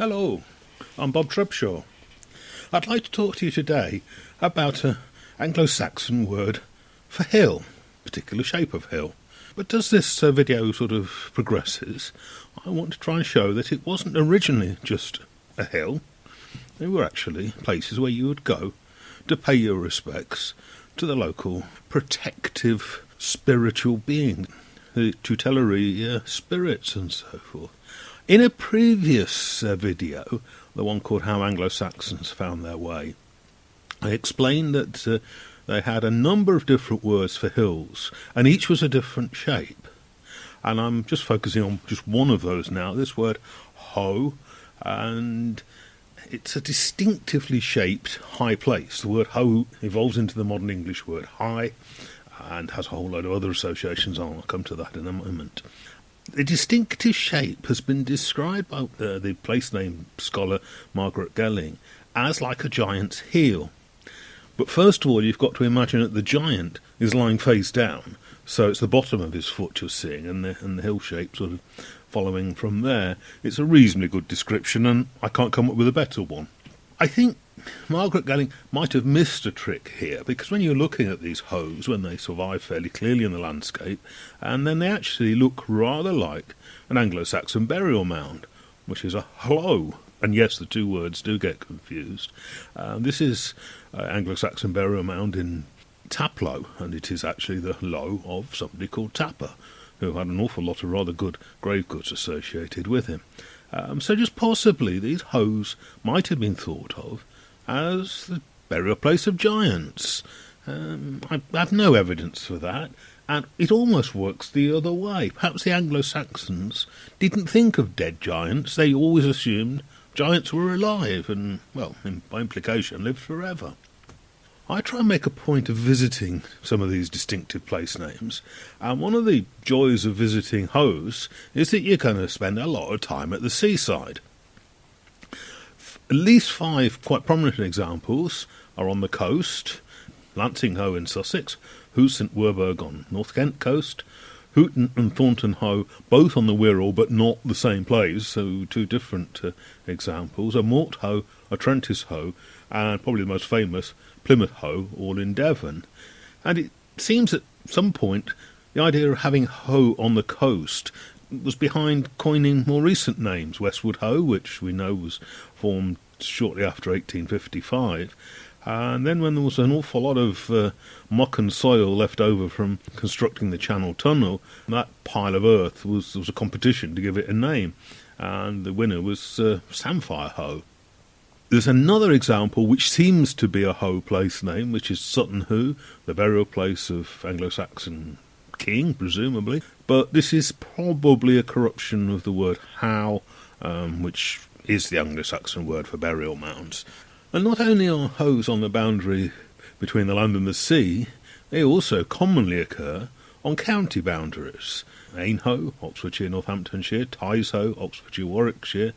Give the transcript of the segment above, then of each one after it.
Hello, I'm Bob Trebshaw. I'd like to talk to you today about an Anglo-Saxon word for hill, particular shape of hill. But as this video sort of progresses, I want to try and show that it wasn't originally just a hill. They were actually places where you would go to pay your respects to the local protective spiritual being, the tutelary spirits and so forth. In a previous video, the one called How Anglo-Saxons Found Their Way, I explained that they had a number of different words for hills, and each was a different shape. And I'm just focusing on just one of those now, this word ho, and it's a distinctively shaped high place. The word ho evolves into the modern English word high, and has a whole load of other associations. I'll come to that in a moment. The distinctive shape has been described by the place name scholar Margaret Gelling as like a giant's heel. But first of all, you've got to imagine that the giant is lying face down, so it's the bottom of his foot you're seeing, and the hill shape sort of following from there. It's a reasonably good description, and I can't come up with a better one. I think Margaret Gelling might have missed a trick here, because when you're looking at these hoes, when they survive fairly clearly in the landscape, and then they actually look rather like an Anglo-Saxon burial mound, which is a hollow. And yes, the two words do get confused. This is Anglo-Saxon burial mound in Taplow, and it is actually the low of somebody called Tapper, who had an awful lot of rather good grave goods associated with him. So just possibly these hoes might have been thought of as the burial place of giants. I have no evidence for that, and it almost works the other way. Perhaps the Anglo-Saxons didn't think of dead giants. They always assumed giants were alive and, well, by implication, lived forever. I try and make a point of visiting some of these distinctive place names, and one of the joys of visiting hoes is that you're going to spend a lot of time at the seaside. At least 5 quite prominent examples are on the coast: Lancing Hoe in Sussex, Hoe St Werburgh on North Kent coast, Hooton and Thornton Hoe both on the Wirral but not the same place, so two different examples, a Mort Hoe, a Trentis Hoe, and probably the most famous, Plymouth Hoe, all in Devon. And it seems at some point the idea of having hoe on the coast was behind coining more recent names. Westwood Hoe, which we know was formed shortly after 1855, and then when there was an awful lot of muck and soil left over from constructing the Channel Tunnel, that pile of earth was a competition to give it a name, and the winner was Samphire Hoe. There's another example which seems to be a hoe place name, which is Sutton Hoo, the burial place of Anglo-Saxon king, presumably. But this is probably a corruption of the word how, which is the Anglo-Saxon word for burial mounds. And not only are hoes on the boundary between the land and the sea, they also commonly occur on county boundaries. Ain Hoe, Oxfordshire, Northamptonshire; Ties Hoe, Oxfordshire, Warwickshire;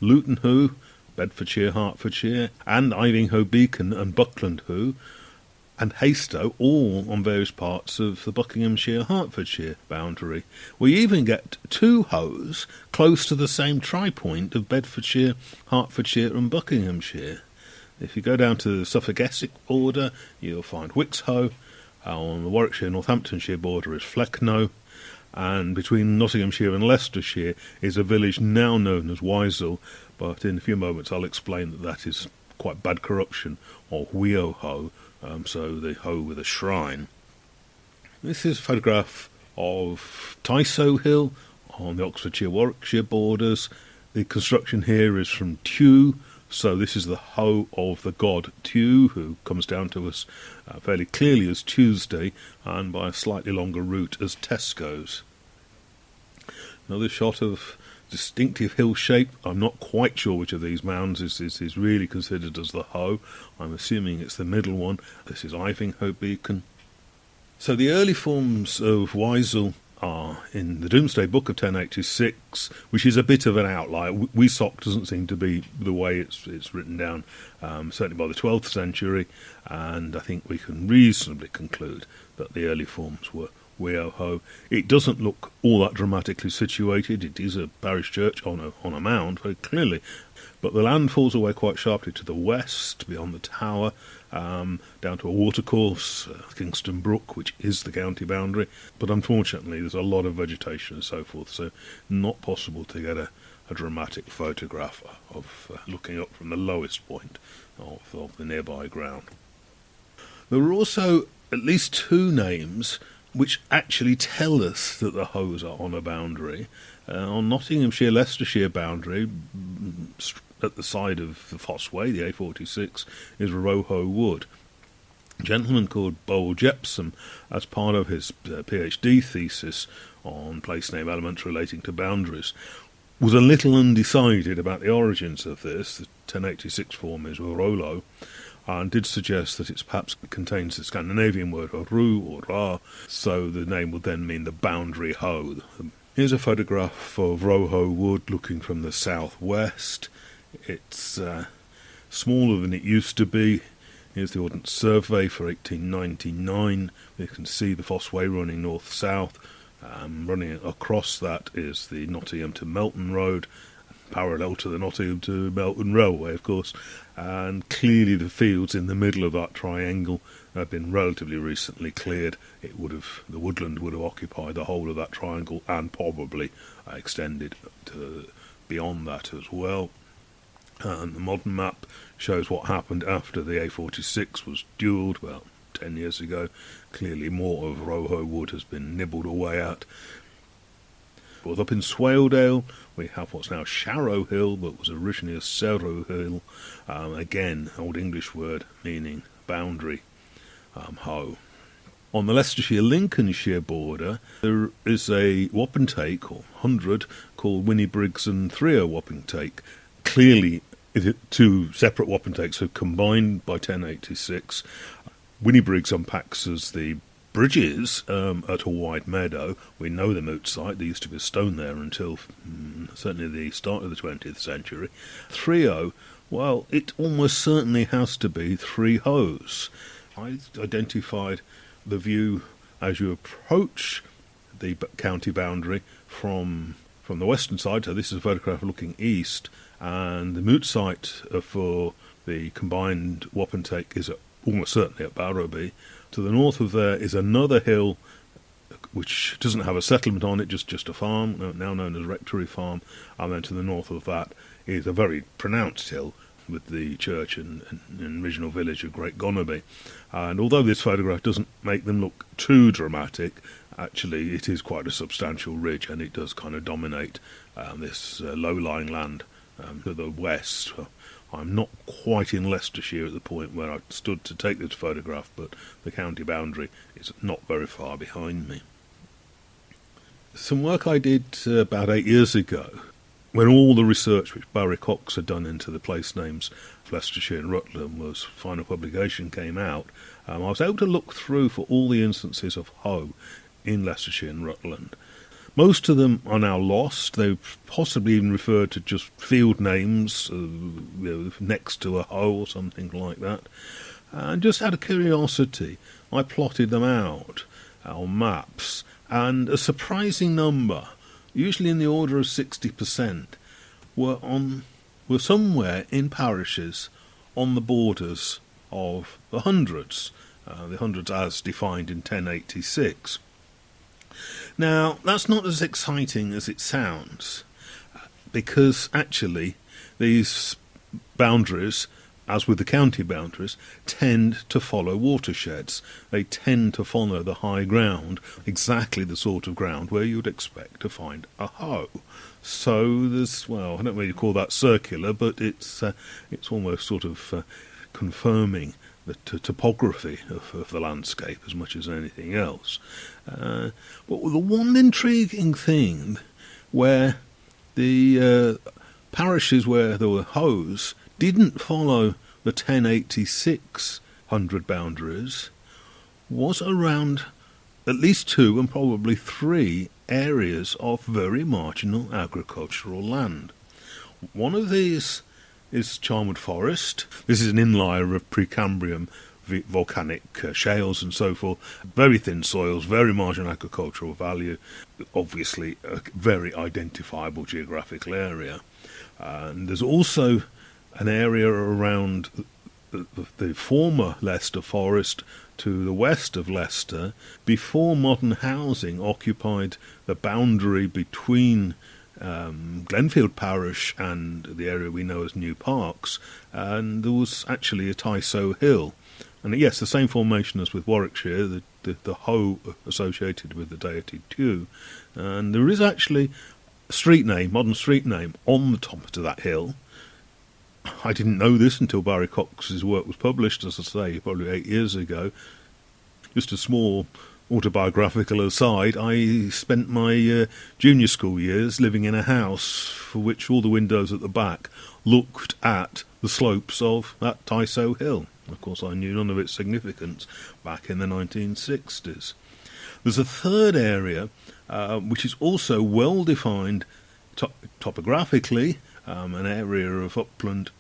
Luton Hoe, Bedfordshire, Hertfordshire; and Iving Hoe Beacon and Buckland Hoe, and Hastow, all on various parts of the Buckinghamshire, Hertfordshire boundary. We even get 2 hoes close to the same tri-point of Bedfordshire, Hertfordshire and Buckinghamshire. If you go down to the Suffolk-Essex border, you'll find Wicks Hoe. On the Warwickshire-Northamptonshire border is Flecknoe, and between Nottinghamshire and Leicestershire is a village now known as Wisel, but in a few moments I'll explain that that is quite bad corruption of Weo Hoe, so the hoe with a shrine. This is a photograph of Tysoe Hill on the Oxfordshire-Warwickshire borders. The construction here is from Tew, so this is the hoe of the god Tew, who comes down to us fairly clearly as Tuesday, and by a slightly longer route as Tesco's. Another shot of distinctive hill shape. I'm not quite sure which of these mounds is really considered as the hoe. I'm assuming it's the middle one. This is Iving Hoe Beacon. So the early forms of Wisel are in the Domesday Book of 1086, which is a bit of an outlier. Wesock doesn't seem to be the way it's written down, certainly by the 12th century, and I think we can reasonably conclude that the early forms were Weoh Ho. It doesn't look all that dramatically situated. It is a parish church on a mound, very clearly. But the land falls away quite sharply to the west, beyond the tower, down to a watercourse, Kingston Brook, which is the county boundary. But unfortunately, there's a lot of vegetation and so forth, so not possible to get a dramatic photograph of looking up from the lowest point of the nearby ground. There are also at least two names which actually tell us that the Hoes are on a boundary. On Nottinghamshire Leicestershire boundary, at the side of the Foss Way, the A46, is Roho Wood. A gentleman called Bowl Jepson, as part of his PhD thesis on place name elements relating to boundaries, was a little undecided about the origins of this. The 1086 form is Rolo, and did suggest that it perhaps contains the Scandinavian word ru or ra, so the name would then mean the boundary hoe. Here's a photograph of Roho Wood looking from the southwest. It's smaller than it used to be. Here's the Ordnance Survey for 1899. You can see the Foss Way running north-south. Running across that is the Nottingham to Melton Road, parallel to the Nottingham to Melton Railway, of course. And clearly the fields in the middle of that triangle have been relatively recently cleared. The woodland would have occupied the whole of that triangle and probably extended to beyond that as well. And the modern map shows what happened after the A46 was duelled, well, 10 years ago. Clearly more of Roho Wood has been nibbled away at. But up in Swaledale, we have what's now Sharrow Hill, but was originally a Cerro Hill. Again, Old English word meaning boundary, hoe. On the Leicestershire-Lincolnshire border, there is a wapentake, or 100, called Winnibriggs and Threo Wapentake. Clearly, two separate wapentakes are combined by 1086. Winnibriggs unpacks as the bridges at a wide meadow. We know the moot site. There used to be a stone there until certainly the start of the 20th century. Threo, well, it almost certainly has to be three hoes. I identified the view as you approach the county boundary from the western side. So this is a photograph looking east, and the moot site for the combined wapentake is almost certainly at Barrowby. To the north of there is another hill which doesn't have a settlement on it, just a farm, now known as Rectory Farm, and then to the north of that is a very pronounced hill with the church and original village of Great Gonnerby. And although this photograph doesn't make them look too dramatic, actually it is quite a substantial ridge, and it does kind of dominate this low-lying land to the west. I'm not quite in Leicestershire at the point where I stood to take this photograph, but the county boundary is not very far behind me. Some work I did about 8 years ago, when all the research which Barry Cox had done into the place names of Leicestershire and Rutland was final publication came out, I was able to look through for all the instances of hoe in Leicestershire and Rutland. Most of them are now lost. They've possibly even referred to just field names next to a hoe or something like that. And just out of curiosity, I plotted them out on maps, and a surprising number, usually in the order of 60%, were somewhere in parishes on the borders of the hundreds as defined in 1086. Now, that's not as exciting as it sounds, because actually these boundaries, as with the county boundaries, tend to follow watersheds. They tend to follow the high ground, exactly the sort of ground where you'd expect to find a hoe. So there's, well, I don't really call that circular, but it's almost sort of confirming the topography of the landscape as much as anything else. But the one intriguing thing where the parishes where there were hoes didn't follow the 1086 100 boundaries was around at least 2 and probably 3 areas of very marginal agricultural land. One of these is Charnwood Forest. This is an inlier of Precambrian volcanic shales and so forth. Very thin soils, very marginal agricultural value, obviously a very identifiable geographical area. And there's also an area around the former Leicester Forest to the west of Leicester, before modern housing occupied the boundary between Glenfield Parish and the area we know as New Parks, and there was actually a Tysoe Hill. And yes, the same formation as with Warwickshire, the Hoe associated with the deity Tew. And there is actually a street name, modern street name, on the top of that hill. I didn't know this until Barry Cox's work was published, as I say, probably 8 years ago. Just a small autobiographical aside, I spent my junior school years living in a house for which all the windows at the back looked at the slopes of that Tysoe Hill. Of course, I knew none of its significance back in the 1960s. There's a third area which is also well defined topographically, an area of upland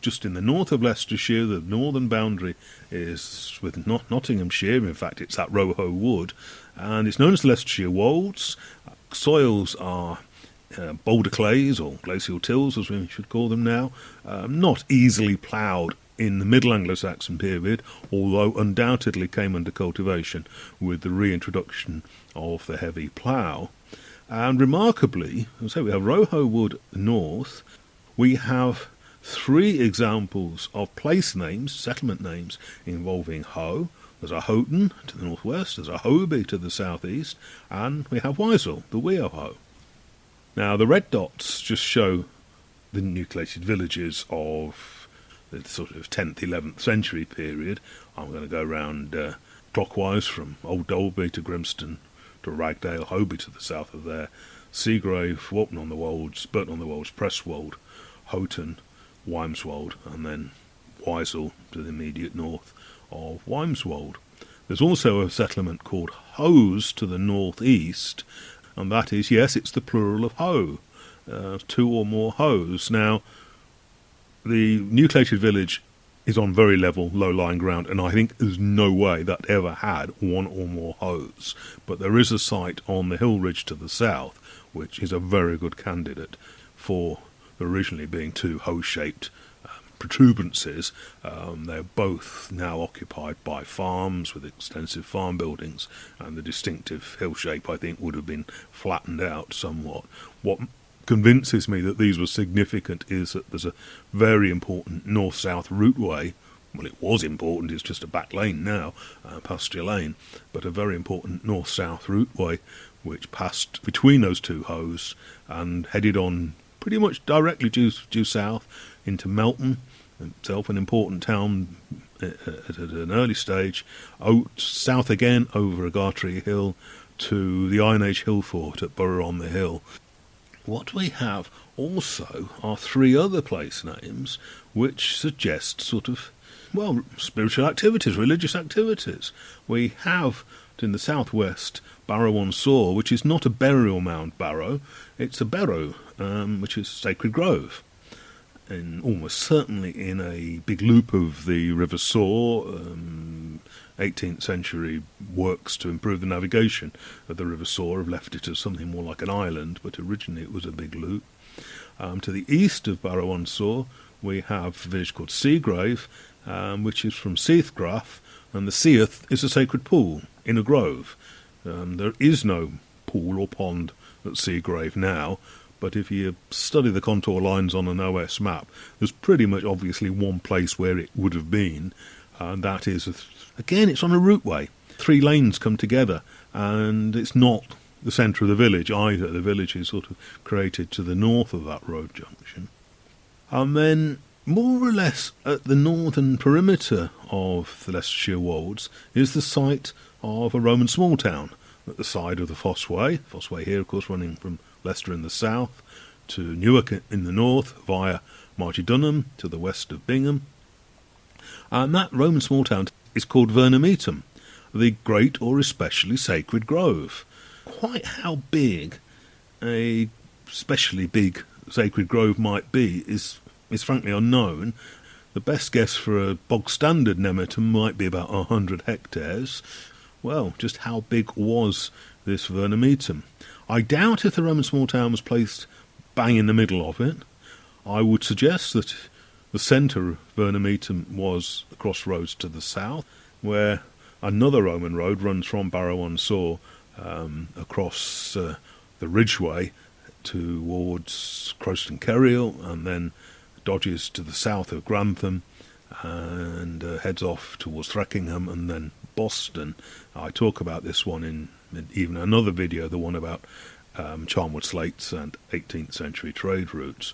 just in the north of Leicestershire. The northern boundary is with Nottinghamshire. In fact, it's that Roho Wood, and it's known as the Leicestershire Wolds. Soils are boulder clays, or glacial tills as we should call them now, not easily ploughed in the Middle Anglo-Saxon period, although undoubtedly came under cultivation with the reintroduction of the heavy plough. And remarkably, as I say, we have Roho Wood north. We have 3 examples of place names, settlement names, involving Hoe. There's a Houghton to the northwest, there's a Hobie to the southeast, and we have Wisel, the Wee o' Hoe. Now, the red dots just show the nucleated villages of the sort of 10th, 11th century period. I'm going to go round clockwise from Old Dolby to Grimston to Ragdale, Hobie to the south of there, Seagrave, Walton on the Wolds, Burton on the Wolds, Presswold, Houghton, Wymeswold, and then Wisel to the immediate north of Wymeswold. There's also a settlement called Hose to the northeast, and that is, yes, it's the plural of hoe, 2 or more hoes. Now, the nucleated village is on very level, low-lying ground, and I think there's no way that ever had 1 or more hoes. But there is a site on the hill ridge to the south, which is a very good candidate for originally being 2 hoe-shaped protuberances. They're both now occupied by farms with extensive farm buildings, and the distinctive hill shape, I think, would have been flattened out somewhat. What convinces me that these were significant is that there's a very important north-south routeway. Well, it was important, it's just a back lane now, pasture lane, but a very important north-south routeway which passed between those 2 hoes and headed on pretty much directly due south into Melton, itself an important town at an early stage, out south again over Agartree Hill to the Iron Age hill fort at Borough on the Hill. What we have also are 3 other place names which suggest sort of, well, spiritual activities, religious activities. We have in the southwest Barrow-on-Soar, which is not a burial mound barrow, it's a barrow, which is Sacred Grove, and almost certainly in a big loop of the River Soar. 18th century works to improve the navigation of the River Soar have left it as something more like an island, but originally it was a big loop. To the east of Barrow-on-Soar we have a village called Seagrave, which is from Seathgraff, and the Seath is a sacred pool in a grove. There is no pool or pond at Seagrave now, but if you study the contour lines on an OS map, there's pretty much obviously one place where it would have been, and that is, again, it's on a routeway. 3 lanes come together, and it's not the centre of the village either. The village is sort of created to the north of that road junction. And then, more or less at the northern perimeter of the Leicestershire Wolds is the site of a Roman small town at the side of the Fossway. Fossway here, of course, running from Leicester in the south to Newark in the north via Margidunham to the west of Bingham. And that Roman small town is called Vernametum, the great or especially sacred grove. Quite how big a especially big sacred grove might be is frankly unknown. The best guess for a bog-standard nemeton might be about 100 hectares. Well, just how big was this vernemetum? I doubt if the Roman small town was placed bang in the middle of it. I would suggest that the centre of vernemetum was the crossroads to the south, where another Roman road runs from Barrow-on-Soar across the Ridgeway towards Crowston Kerrial, and then dodges to the south of Grantham and heads off towards Threckingham and then Boston. I talk about this one in even another video, the one about Charnwood slates and 18th century trade routes.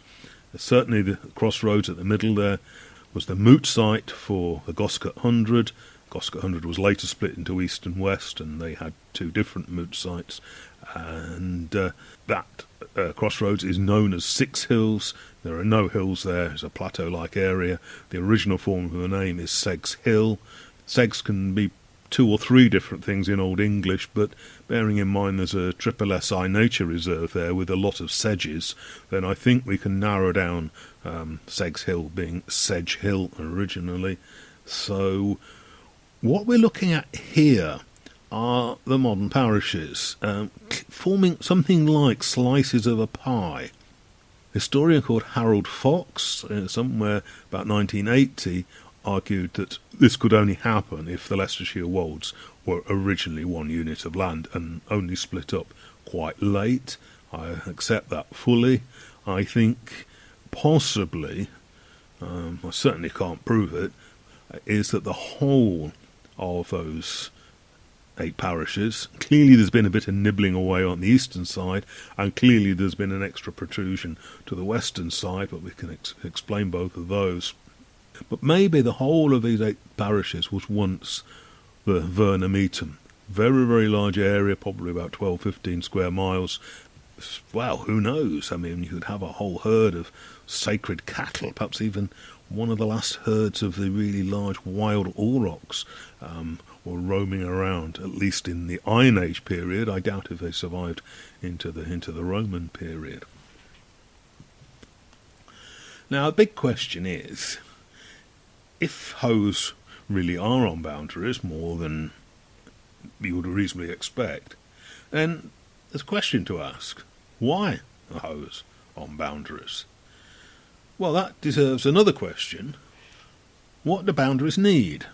Certainly the crossroads at the middle there was the moot site for the Goscote 100. Goscote 100 was later split into east and west, and they had two different moot sites. And that crossroads is known as Six Hills. There are no hills there. It's a plateau-like area. The original form of the name is Seg's Hill. Segs can be two or three different things in Old English, but bearing in mind there's a triple SI nature reserve there with a lot of sedges, then I think we can narrow down Seg's Hill being Sedge Hill originally. So what we're looking at here are the modern parishes, forming something like slices of a pie. A historian called Harold Fox, somewhere about 1980, argued that this could only happen if the Leicestershire wolds were originally one unit of land and only split up quite late. I accept that fully. I think possibly, I certainly can't prove it, is that the whole of those 8 parishes, clearly there's been a bit of nibbling away on the eastern side, and clearly there's been an extra protrusion to the western side, but we can explain both of those. But maybe the whole of these 8 parishes was once the vernemetum. Very, very large area, probably about 12-15 square miles. Well, who knows? I mean, you could have a whole herd of sacred cattle, perhaps even one of the last herds of the really large wild aurochs were roaming around, at least in the Iron Age period. I doubt if they survived into the Roman period. Now, the big question is, if hoes really are on boundaries more than you would reasonably expect, then there's a question to ask. Why are hoes on boundaries? Well, that deserves another question. What do boundaries need?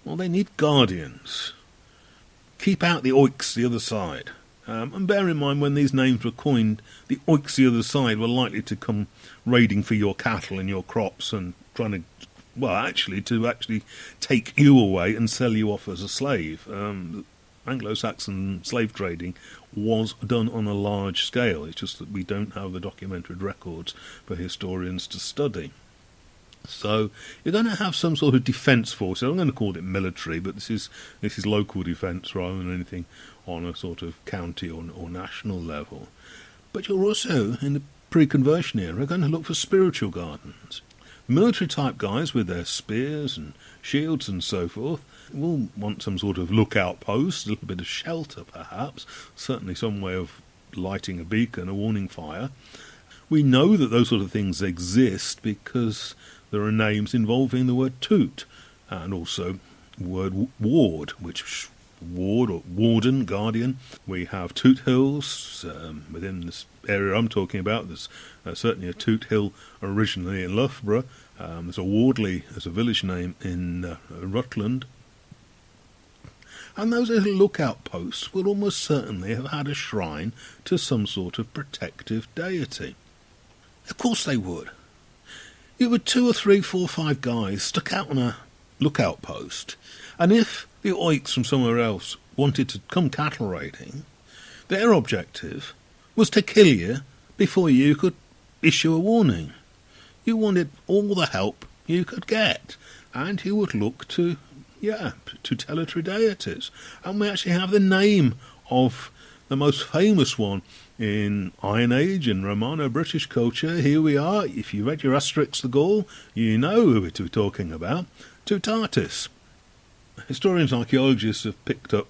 Well, they need guardians. Keep out the oiks the other side. And bear in mind, when these names were coined, the oiks the other side were likely to come raiding for your cattle and your crops and trying to, well, actually take you away and sell you off as a slave. Anglo-Saxon slave trading was done on a large scale. It's just that we don't have the documented records for historians to study. So you're going to have some sort of defence force. I'm going to call it military, but this is local defence rather than anything on a sort of county or national level. But you're also, in the pre-conversion era, going to look for spiritual guardians. Military-type guys with their spears and shields and so forth will want some sort of lookout post, a little bit of shelter perhaps, certainly some way of lighting a beacon, a warning fire. We know that those sort of things exist because there are names involving the word toot and also the word ward, which ward or warden, guardian. We have Toot Hills within this area I'm talking about. There's certainly a Toot Hill originally in Loughborough. There's a Wardley as a village name in Rutland. And those little lookout posts will almost certainly have had a shrine to some sort of protective deity. Of course they would. You were 2 or 3, 4, 5 guys stuck out on a lookout post, and if the oiks from somewhere else wanted to come cattle raiding, their objective was to kill you before you could issue a warning. You wanted all the help you could get, and you would look to tutelary deities. And we actually have the name of the most famous one in Iron Age and Romano-British culture. Here we are. If you read your Asterix the Gaul, you know who we're talking about. Totatis. Historians and archaeologists have picked up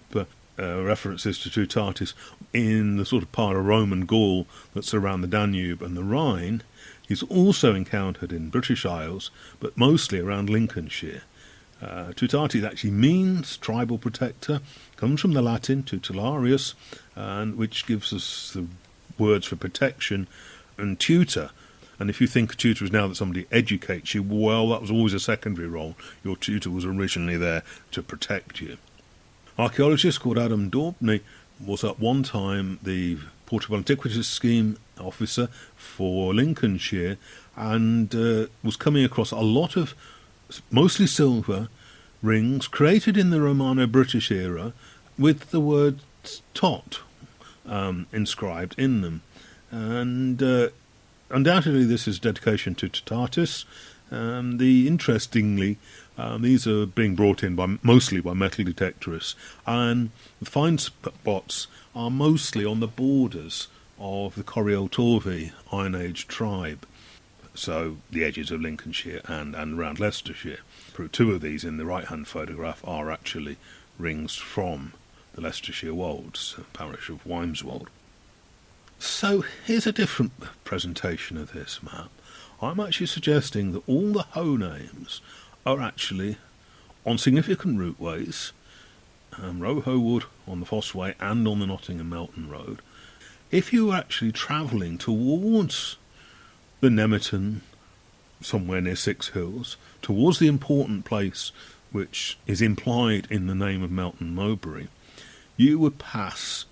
references to Totatis in the sort of part of Roman Gaul that's around the Danube and the Rhine. is also encountered in British Isles, but mostly around Lincolnshire. Totatis actually means tribal protector, comes from the Latin tutelarius, and which gives us the words for protection and tutor. And if you think a tutor is now that somebody educates you, well, that was always a secondary role. Your tutor was originally there to protect you. Archaeologist called Adam Daubney was at one time the Portable Antiquities Scheme officer for Lincolnshire, and was coming across a lot of mostly silver rings created in the Romano-British era with the word tot inscribed in them. And undoubtedly this is dedication to Totatis. Interestingly, these are being brought in mostly by metal detectorists, and the find spots are mostly on the borders of the Coriol-Torvi Iron Age tribe, so the edges of Lincolnshire and around Leicestershire. Two of these in the right-hand photograph are actually rings from the Leicestershire Wolds, parish of Wymeswold. So here's a different presentation of this map. I'm actually suggesting that all the Ho names are actually on significant routeways, Roe Wood on the Foss Way and on the Nottingham Melton Road. If you were actually travelling towards the Nemerton, somewhere near Six Hills, towards the important place which is implied in the name of Melton Mowbray, you would pass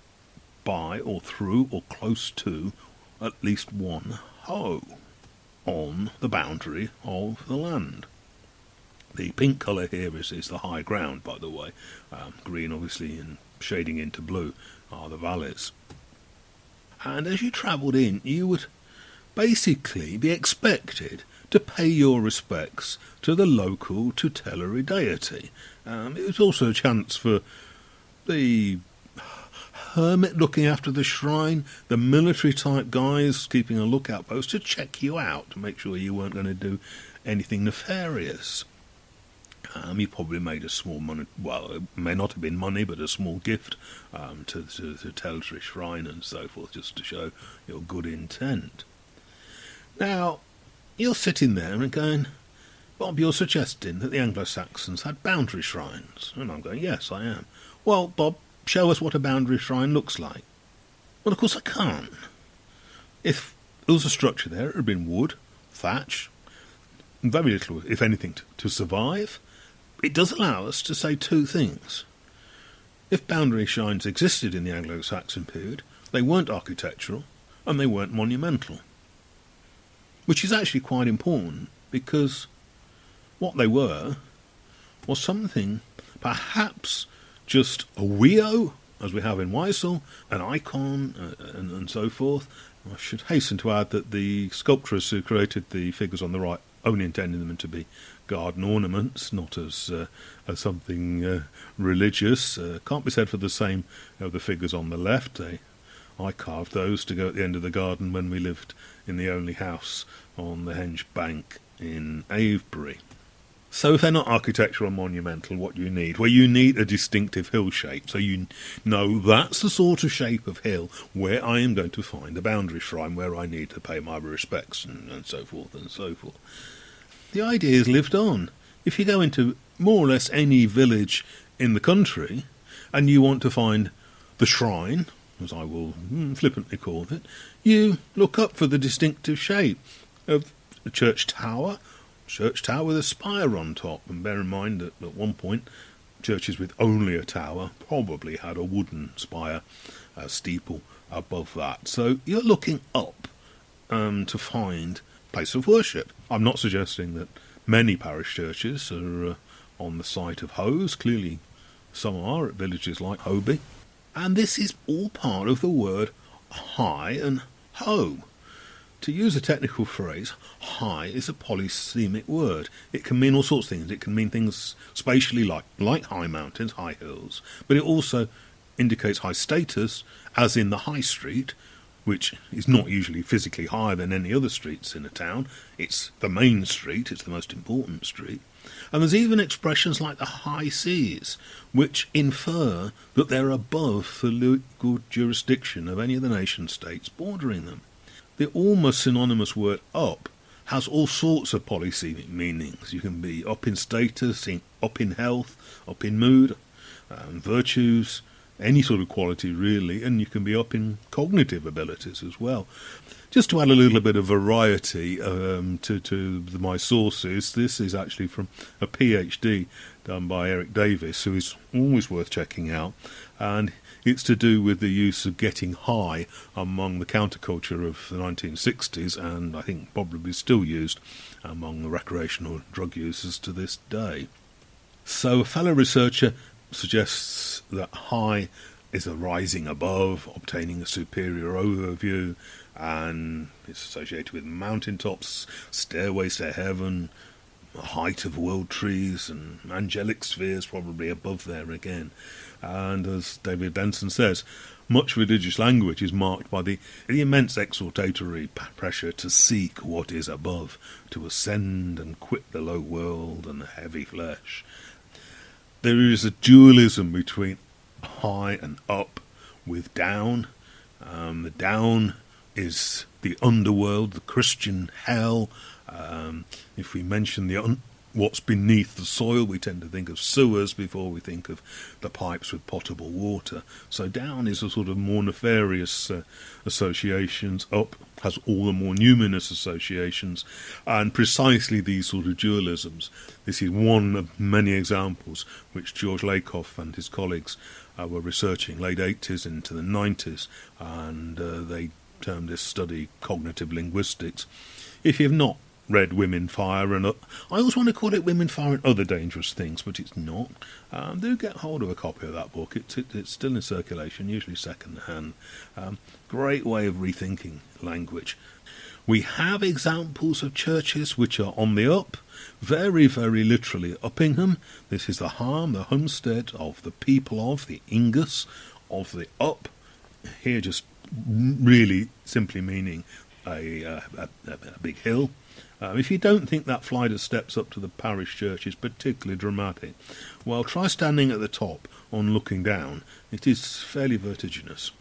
by or through or close to at least one Ho on the boundary of the land. The pink colour here is the high ground, by the way. Green, obviously, and shading into blue are the valleys. And as you travelled in, you would basically be expected to pay your respects to the local tutelary deity. It was also a chance for the hermit looking after the shrine, the military-type guys keeping a lookout post to check you out, to make sure you weren't going to do anything nefarious. You probably made a small money, well, it may not have been money, but a small gift to the tutelary shrine and so forth, just to show your good intent. Now, you're sitting there and going, Bob, you're suggesting that the Anglo-Saxons had boundary shrines. And I'm going, yes, I am. Well, Bob, show us what a boundary shrine looks like. Well, of course I can't. If there was a structure there, it would have been wood, thatch, and very little, if anything, to survive. It does allow us to say two things. If boundary shrines existed in the Anglo-Saxon period, they weren't architectural and they weren't monumental. Which is actually quite important, because what they were was something, perhaps just a weo, as we have in Weissel, an icon, and so forth. I should hasten to add that the sculptors who created the figures on the right only intended them to be garden ornaments, not as something religious. Can't be said for the same of the figures on the left. I carved those to go at the end of the garden when we lived in the only house on the Henge Bank in Avebury. So if they're not architectural or monumental, what you need? Well, you need a distinctive hill shape, so you know that's the sort of shape of hill where I am going to find a boundary shrine, where I need to pay my respects, and so forth and so forth. The idea is lived on. If you go into more or less any village in the country, and you want to find the shrine, as I will flippantly call it, you look up for the distinctive shape of a church tower with a spire on top, and bear in mind that at one point churches with only a tower probably had a wooden spire, a steeple above that. So you're looking up to find a place of worship. I'm not suggesting that many parish churches are on the site of Hos. Clearly some are at villages like Hoby, and this is all part of the word high and ho. To use a technical phrase, high is a polysemic word. It can mean all sorts of things. It can mean things spatially like high mountains, high hills, but it also indicates high status, as in the high street, which is not usually physically higher than any other streets in a town. It's the main street, it's the most important street. And there's even expressions like the high seas, which infer that they're above the legal jurisdiction of any of the nation-states bordering them. The almost synonymous word up has all sorts of polysemic meanings. You can be up in status, up in health, up in mood, virtues, any sort of quality really, and you can be up in cognitive abilities as well. Just to add a little bit of variety to my sources, this is actually from a PhD done by Eric Davis, who is always worth checking out, and it's to do with the use of getting high among the counterculture of the 1960s, and I think probably still used among the recreational drug users to this day. So a fellow researcher suggests that high is a rising above, obtaining a superior overview, and it's associated with mountaintops, stairways to heaven, the height of world trees, and angelic spheres probably above there again. And as David Benson says, much religious language is marked by the immense exhortatory pressure to seek what is above, to ascend and quit the low world and the heavy flesh. There is a dualism between high and up with down. The down is the underworld, the Christian hell. If we mention what's beneath the soil, we tend to think of sewers before we think of the pipes with potable water. So down is a sort of more nefarious associations. Up has all the more numinous associations, and precisely these sort of dualisms. This is one of many examples which George Lakoff and his colleagues were researching late 80s into the 90s, and they termed this study cognitive linguistics. If you've not read Women, Fire and I always want to call it Women, Fire and Other Dangerous Things, but it's not. Do get hold of a copy of that book. It's still in circulation, usually second hand. Great way of rethinking language. We have examples of churches which are on the up, very, very literally Uppingham. This is the harm, the homestead of the people of the Ingus, of the up. Here just really simply meaning a big hill. If you don't think that flight of steps up to the parish church is particularly dramatic, well, try standing at the top on looking down. It is fairly vertiginous.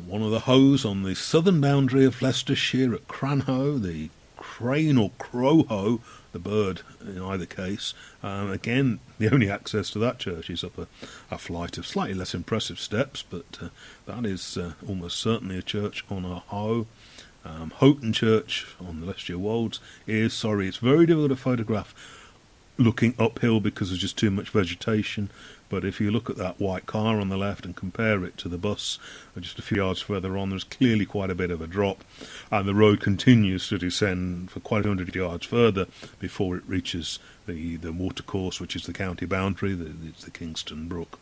One of the hoes on the southern boundary of Leicestershire at Cranhoe, the crane or crow hoe, the bird in either case. Again, the only access to that church is up a flight of slightly less impressive steps, but that is almost certainly a church on a hoe. Houghton Church on the Leicestershire Wolds is, it's very difficult to photograph looking uphill because there's just too much vegetation, but if you look at that white car on the left and compare it to the bus just a few yards further on, there's clearly quite a bit of a drop, and the road continues to descend for quite 100 yards further before it reaches the watercourse, which is the county boundary. It's the Kingston Brook.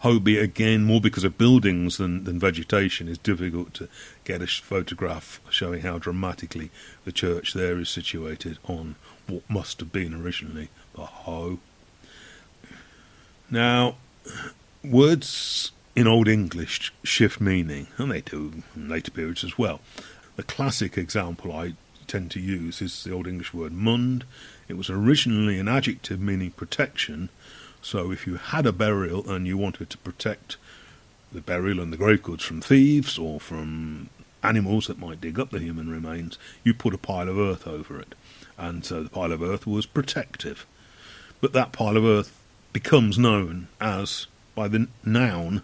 Hobie, again, more because of buildings than vegetation, is difficult to get a photograph showing how dramatically the church there is situated on what must have been originally the Hoe. Now, words in Old English shift meaning, and they do in later periods as well. The classic example I tend to use is the Old English word mund. It was originally an adjective meaning protection. So if you had a burial and you wanted to protect the burial and the grave goods from thieves or from animals that might dig up the human remains, you put a pile of earth over it. And so the pile of earth was protective. But that pile of earth becomes known as, by the noun,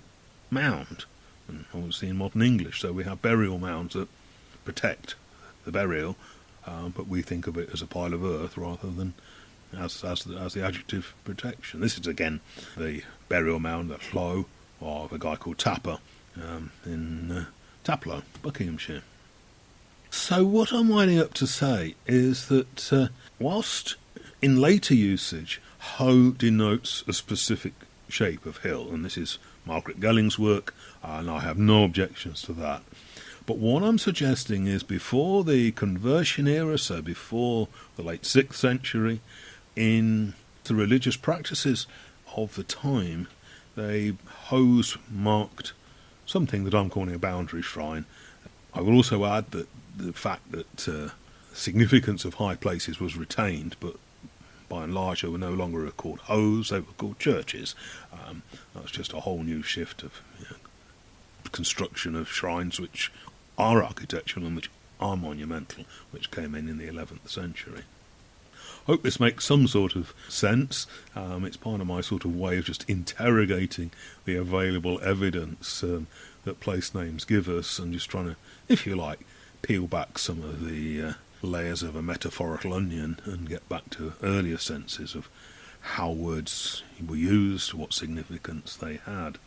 mound. And obviously in modern English, so we have burial mounds that protect the burial, but we think of it as a pile of earth rather than as the adjective protection. This is again the burial mound at Flow of a guy called Tapper in Taplow, Buckinghamshire. So what I'm winding up to say is that whilst in later usage Hoe denotes a specific shape of hill, and this is Margaret Gelling's work, and I have no objections to that. But what I'm suggesting is before the conversion era, so before the late 6th century, in the religious practices of the time, hoes marked something that I'm calling a boundary shrine. I will also add that the fact that significance of high places was retained, but by and large they were no longer called hoes, they were called churches. That's just a whole new shift of construction of shrines which are architectural and which are monumental, which came in the 11th century. Hope this makes some sort of sense. It's part of my sort of way of just interrogating the available evidence that place names give us, and just trying to, if you like, peel back some of the layers of a metaphorical onion and get back to earlier senses of how words were used, what significance they had.